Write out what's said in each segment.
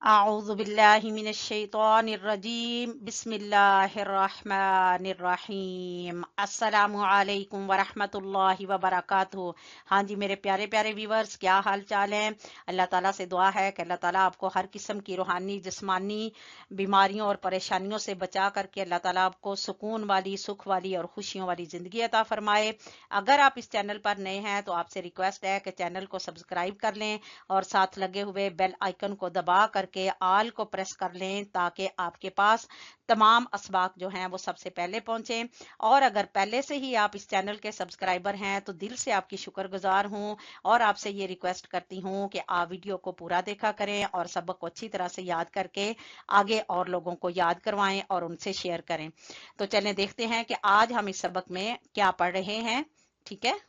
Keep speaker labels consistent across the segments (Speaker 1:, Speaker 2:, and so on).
Speaker 1: अऊज़ु बिल्लाहि मिनश शैतानिर रजीम बिस्मिल्लाहिर रहमानिर रहीम अस्सलामु अलैकुम व रहमतुल्लाहि व बरकातुहू। हाँ जी मेरे प्यारे प्यारे व्यूवर्स, क्या हाल चाल है। अल्लाह ताला से दुआ है कि अल्लाह ताला आपको हर किस्म की रूहानी जिस्मानी बीमारियों और परेशानियों से बचा करके अल्लाह ताला आपको सुकून वाली, सुख वाली और खुशियों वाली जिंदगी अता फरमाए। अगर आप इस चैनल पर नए हैं तो आपसे रिक्वेस्ट है कि चैनल को सब्सक्राइब कर लें और साथ लगे हुए बेल आइकन को दबा करके आल को प्रेस कर लें ताकि आपके पास तमाम असबाक जो हैं वो सबसे पहले पहुंचे। और अगर पहले से ही आप इस चैनल के सब्सक्राइबर हैं तो दिल से आपकी शुक्रगुजार हूं और आपसे ये रिक्वेस्ट करती हूं कि आप वीडियो को पूरा देखा करें और सबक को अच्छी तरह से याद करके आगे और लोगों को याद करवाएं और उनसे शेयर करें। तो चलें देखते हैं कि आज हम इस सबक में क्या पढ़ रहे हैं। ठीक है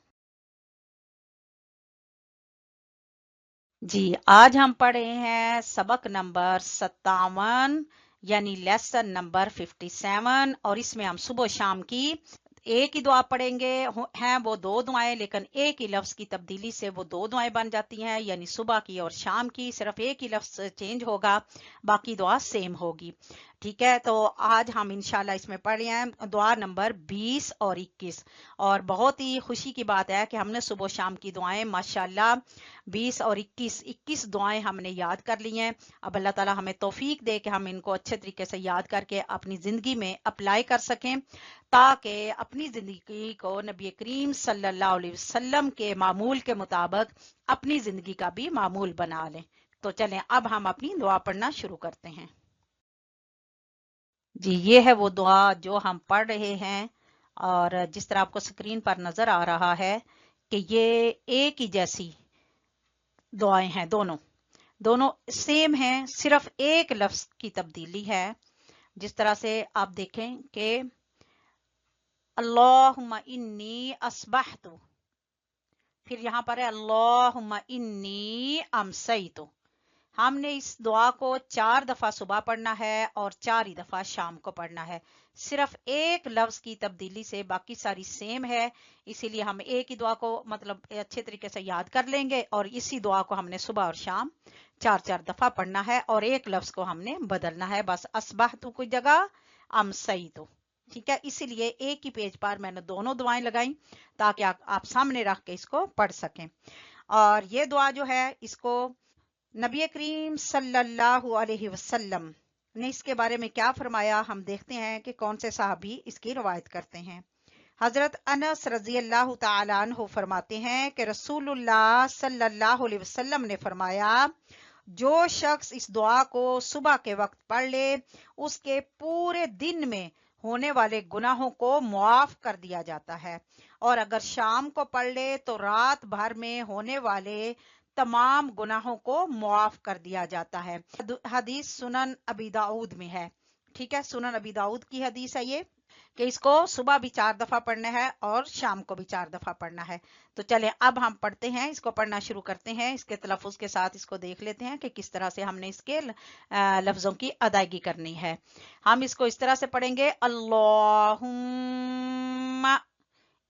Speaker 1: जी, आज हम पढ़े हैं सबक नंबर 57 यानी लेसन नंबर 57। और इसमें हम सुबह शाम की एक ही दुआ पढ़ेंगे। हैं वो दो दुआएं, लेकिन एक ही लफ्ज की तब्दीली से वो दो दुआएं बन जाती हैं, यानी सुबह की और शाम की सिर्फ एक ही लफ्ज चेंज होगा, बाकी दुआ सेम होगी। ठीक है, तो आज हम इंशाल्लाह इसमें पढ़ रहे हैं दुआ नंबर 20 और 21। और बहुत ही खुशी की बात है कि हमने सुबह शाम की दुआएं माशाल्लाह 20 और 21 दुआएं हमने याद कर ली हैं। अब अल्लाह ताला हमें तौफीक दे कि हम इनको अच्छे तरीके से याद करके अपनी जिंदगी में अप्लाई कर सकें, ताकि अपनी जिंदगी को नबी करीम सल्लल्लाहु अलैहि वसल्लम के मामूल के मुताबिक अपनी जिंदगी का भी मामूल बना लें। तो चलें अब हम अपनी दुआ पढ़ना शुरू करते हैं। जी, ये है वो दुआ जो हम पढ़ रहे हैं। और जिस तरह आपको स्क्रीन पर नजर आ रहा है कि ये एक ही जैसी दुआएं हैं, दोनों दोनों सेम हैं, सिर्फ एक लफ्ज की तब्दीली है। जिस तरह से आप देखें कि अल्लाहुम्मा इन्नी अस्बहतु, फिर यहां पर है अल्लाहुम्मा इन्नी अमसैतु। हमने इस दुआ को 4 दफा सुबह पढ़ना है और 4 ही दफा शाम को पढ़ना है। सिर्फ एक लफ्ज की तब्दीली से बाकी सारी सेम है, इसीलिए हम एक ही दुआ को मतलब अच्छे तरीके से याद कर लेंगे और इसी दुआ को हमने सुबह और शाम 4 4 दफा पढ़ना है और एक लफ्ज को हमने बदलना है, बस अस्बहतु की जगह अमसैतु। ठीक है, इसीलिए एक ही पेज पर मैंने दोनों दुआएं लगाई ताकि आप सामने रख के इसको पढ़ सकें। और ये दुआ जो है इसको नबी करीम सल्लल्लाहु अलैहि वसल्लम ने इसके बारे में क्या फरमाया, हम देखते हैं कि कौन से साहबी इसकी रवायत करते हैं। हजरत अनस रजी अल्लाह तआला अन्हु फरमाते हैं कि रसूलुल्लाह सल्लल्लाहु अलैहि वसल्लम ने फरमाया, जो शख्स इस दुआ को सुबह के वक्त पढ़ ले उसके पूरे दिन में होने वाले गुनाहों को मुआफ कर दिया जाता है, और अगर शाम को पढ़ ले तो रात भर में होने वाले तमाम गुनाहों को मुआफ कर दिया जाता है। हदीस सुनन अबी दाऊद में है। ठीक है, सुनन अबी दाऊद की हदीस है ये, कि इसको सुबह भी 4 दफा पढ़ना है और शाम को भी 4 दफा पढ़ना है। तो चले अब हम पढ़ते हैं, इसको पढ़ना शुरू करते हैं। इसके तलफ़ुज़ के साथ इसको देख लेते हैं कि किस तरह से हमने इसके लफ्जों की अदायगी करनी है। हम इसको इस तरह से पढ़ेंगे, अल्लाहुम्मा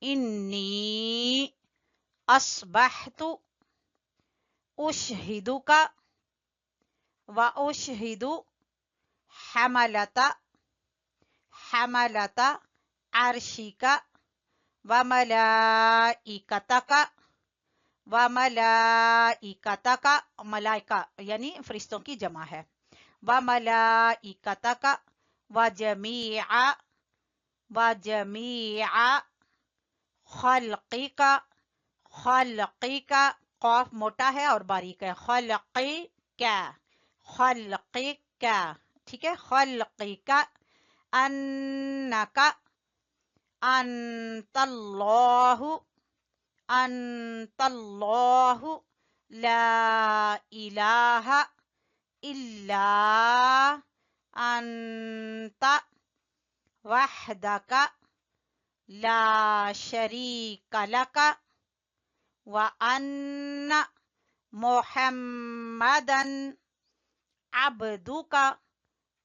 Speaker 1: इन्नी अस्बहतु उशहिदुका व उशहिदु हमलता हमलता अर्शिका व मलाइकतका व मलाइकतका, मलाइका यानी फरिश्तों की जमा है, व मलाइकतका व जमीआ खल्क़िका खल्क़िका, कौफ मोटा है और बारीक है, खल्क़िका खल्क़िका। ठीक है, खल्क़िका अन्नका अंतल्लाहु अंतल्लाहु ला इलाहा इल्ला अंता वहदका ला शरीका लका व अन्ना मुहम्मदन अब्दुका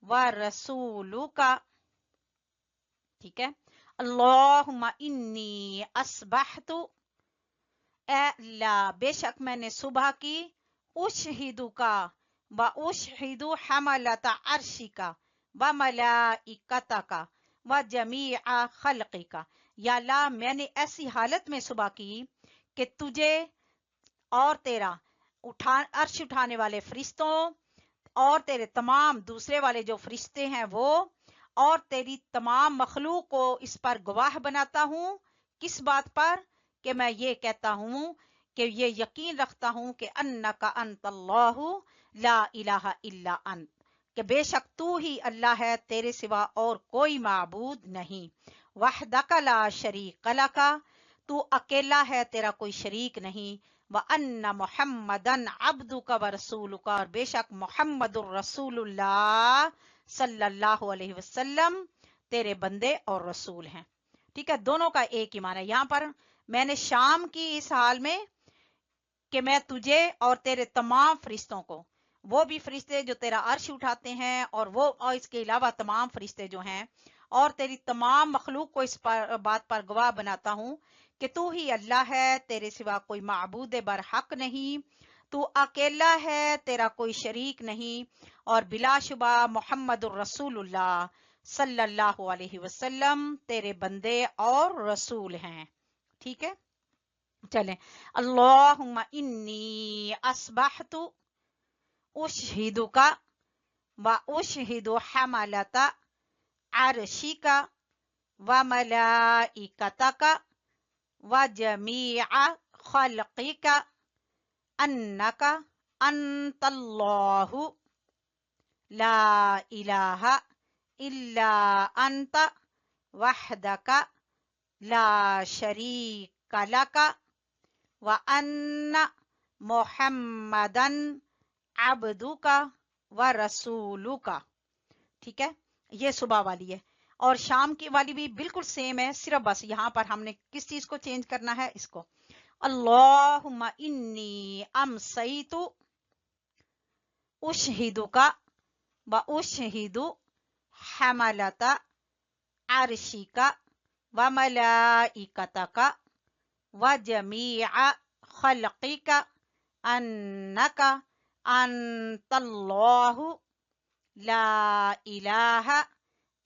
Speaker 1: व रसूलुका। ठीक है, अल्लाहुम्मा इन्नी अस्बहतु, ए अल्लाह बेशक मैंने सुबह की, उशहिदु का व उशहिदु हमलता अर्शिका व मलाइकतका व जमीआ खल्किका। या अल्लाह मैंने ऐसी हालत में सुबह की कि तुझे और तेरा अर्श उठाने वाले फरिश्तों और तेरे तमाम दूसरे वाले जो फरिश्ते हैं वो और तेरी तमाम मखलूक को इस पर गवाह बनाता हूँ। किस बात पर? कि मैं ये कहता हूँ कि ये यकीन रखता हूँ कि अन्नका अंतल्लाहु ला इलाहा इल्ला अंत, कि बेशक तू ही अल्लाह है, तेरे सिवा और कोई माबूद नहीं। वहदका ला शरीक लका, तू अकेला है, तेरा कोई शरीक नहीं। व अन्ना मुहम्मदन अब्दुका व रसूलुका, और बेशक मुहम्मदुर रसूलुल्लाह सल्लल्लाहु अलैहि वसल्लम तेरे बंदे और रसूल हैं। ठीक है, दोनों का एक ही माना है। यहाँ पर मैंने शाम की इस हाल में कि मैं तुझे और तेरे तमाम फरिश्तों को, वो भी फरिश्ते जो तेरा अर्श उठाते हैं और वो और इसके अलावा तमाम फरिश्ते जो हैं और तेरी तमाम मखलूक को इस पर बात पर गवाह बनाता हूँ कि तू ही अल्लाह है, तेरे सिवा कोई माबूद बरहक नहीं, तू अकेला है, तेरा कोई शरीक नहीं, और बिलाशुबा मोहम्मदुर रसूलुल्लाह सल्लल्लाहु अलैहि वसल्लम तेरे बंदे और रसूल हैं। ठीक है, चलें। अल्लाहुम्मा इन्नी अस्बहतु उशहिदुका व उशहिदु हमलता अर्शिका व मलाइकतका व जमीआ खल्किका अन्नका अंतल्लाहु ला इलाहा इल्ला अंत वहदका ला शरीक लका व अन्ना मुहम्मदन अब्दुका व रसूलुका। ठीक है, ये सुबह वाली है और शाम की वाली भी बिल्कुल सेम है, सिर्फ बस यहाँ पर हमने किस चीज को चेंज करना है, इसको। अल्लाहुम्मा इन्नी अमसैतु उशहिदुका व उशहिदु हमलता अर्शिका व मलाइकतका व जमीआ खल्किका अन्नका अंतल्लाहु ला इलाहा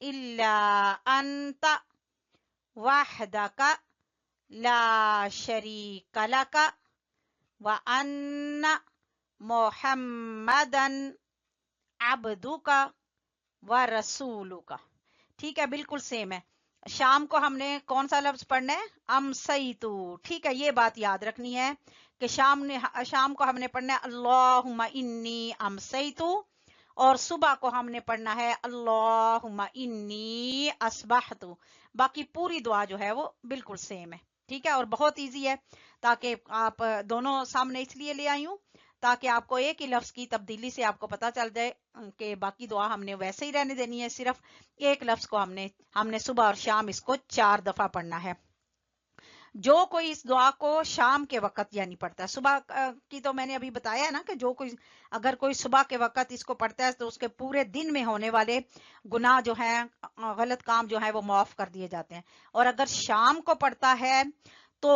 Speaker 1: इल्ला अंत वहदका ला शरीक लका व अन्ना मुहम्मदन अब्दुका व रसूलुका। ठीक है, बिल्कुल सेम है। शाम को हमने कौन सा लफ्ज पढ़ना है? अमसैतु। ठीक है, ये बात याद रखनी है कि शाम को हमने पढ़ना है अल्लाहुम्मा इन्नी अमसैतु, और सुबह को हमने पढ़ना है अल्लाहुम्मा इन्नी अस्बहतु। बाकी पूरी दुआ जो है वो बिल्कुल सेम है। ठीक है, और बहुत इजी है, ताकि आप दोनों सामने इसलिए ले आई हूं ताकि आपको एक ही लफ्ज की तब्दीली से आपको पता चल जाए कि बाकी दुआ हमने वैसे ही रहने देनी है, सिर्फ एक लफ्ज को हमने सुबह और शाम इसको 4 दफा पढ़ना है। जो कोई इस दुआ को शाम के वक्त यानी पढ़ता है, सुबह की तो मैंने अभी बताया है ना कि जो कोई अगर कोई सुबह के वक्त इसको पढ़ता है तो उसके पूरे दिन में होने वाले गुनाह जो हैं, गलत काम जो है वो माफ कर दिए जाते हैं। और अगर शाम को पढ़ता है तो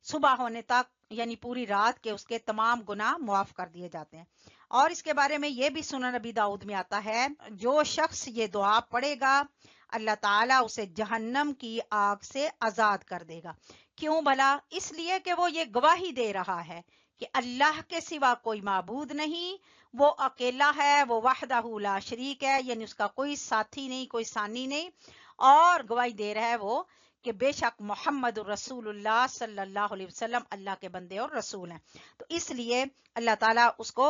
Speaker 1: सुबह होने तक यानी पूरी रात के उसके तमाम गुनाह माफ कर दिए जाते हैं। और इसके बारे में ये भी सुनन नबी दाऊद में आता है, जो शख्स ये दुआ पढ़ेगा अल्लाह ताला उसे जहन्नम की आग से आजाद कर देगा। क्यों भला? इसलिए कि वो ये गवाही दे रहा है कि अल्लाह के सिवा कोई माबूद नहीं, वो अकेला है, वो वहदहू ला शरीक है, यानी उसका कोई साथी नहीं, कोई सानी नहीं, और गवाही दे रहा है वो कि बेशक मोहम्मद रसूलुल्लाह सल्लल्लाहु अलैहि वसल्लम अल्लाह के बंदे और रसूल हैं। तो इसलिए अल्लाह ताला उसको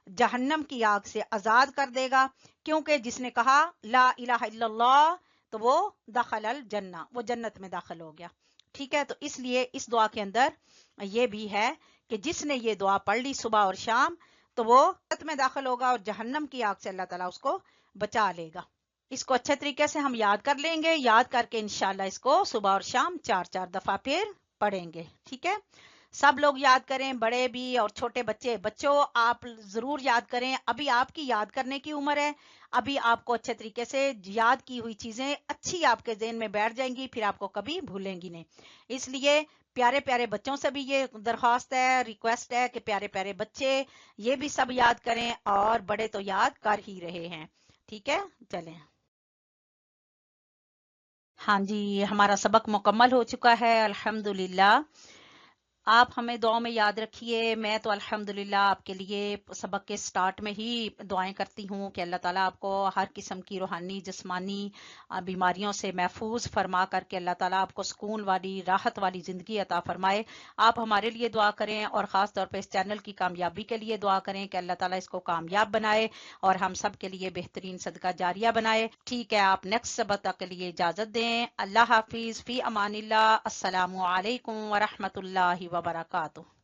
Speaker 1: जहन्नम की आग से आजाद कर देगा, क्योंकि जिसने कहा ला इलाहा इल्लल्लाह तो वो दखलल जन्ना, वो जन्नत में दाखिल हो गया। ठीक है, तो इसलिए इस दुआ के अंदर ये भी है कि जिसने ये दुआ पढ़ ली सुबह और शाम तो वो जन्नत में दाखिल होगा और जहन्नम की आग से अल्लाह ताला उसको बचा लेगा। इसको अच्छे तरीके से हम याद कर लेंगे, याद करके इंशाल्लाह इसको सुबह और शाम 4-4 दफा फिर पढ़ेंगे। ठीक है, सब लोग याद करें, बड़े भी और छोटे बच्चों आप जरूर याद करें। अभी आपकी याद करने की उम्र है, अभी आपको अच्छे तरीके से याद की हुई चीजें अच्छी आपके ज़हन में बैठ जाएंगी, फिर आपको कभी भूलेंगी नहीं। इसलिए प्यारे प्यारे बच्चों से भी ये दरख्वास्त है, रिक्वेस्ट है कि प्यारे प्यारे बच्चे ये भी सब याद करें, और बड़े तो याद कर ही रहे हैं। ठीक है, चलें। हाँ जी, हमारा सबक मुकम्मल हो चुका है, अल्हम्दुलिल्लाह। आप हमें दुआ में याद रखिए। मैं तो अल्हम्दुलिल्लाह आपके लिए सबक के स्टार्ट में ही दुआएं करती हूँ कि अल्लाह ताला आपको हर किस्म की रूहानी जिस्मानी बीमारियों से महफूज फरमा करके अल्लाह ताला आपको सुकून वाली राहत वाली ज़िंदगी अता फरमाए। आप हमारे लिए दुआ करें और ख़ास तौर पे इस चैनल की कामयाबी के लिए दुआ करें कि अल्लाह ताला इसको कामयाब बनाए और हम सब के लिए बेहतरीन सदका जारिया बनाए। ठीक है, आप नेक्स्ट सबक तक के लिए इजाज़त दें। अल्लाह हाफिज़, फ़ी अमानिल्लाह, अस्सलामु अलैकुम व रहमतुल्लाहि व बरकातुहू।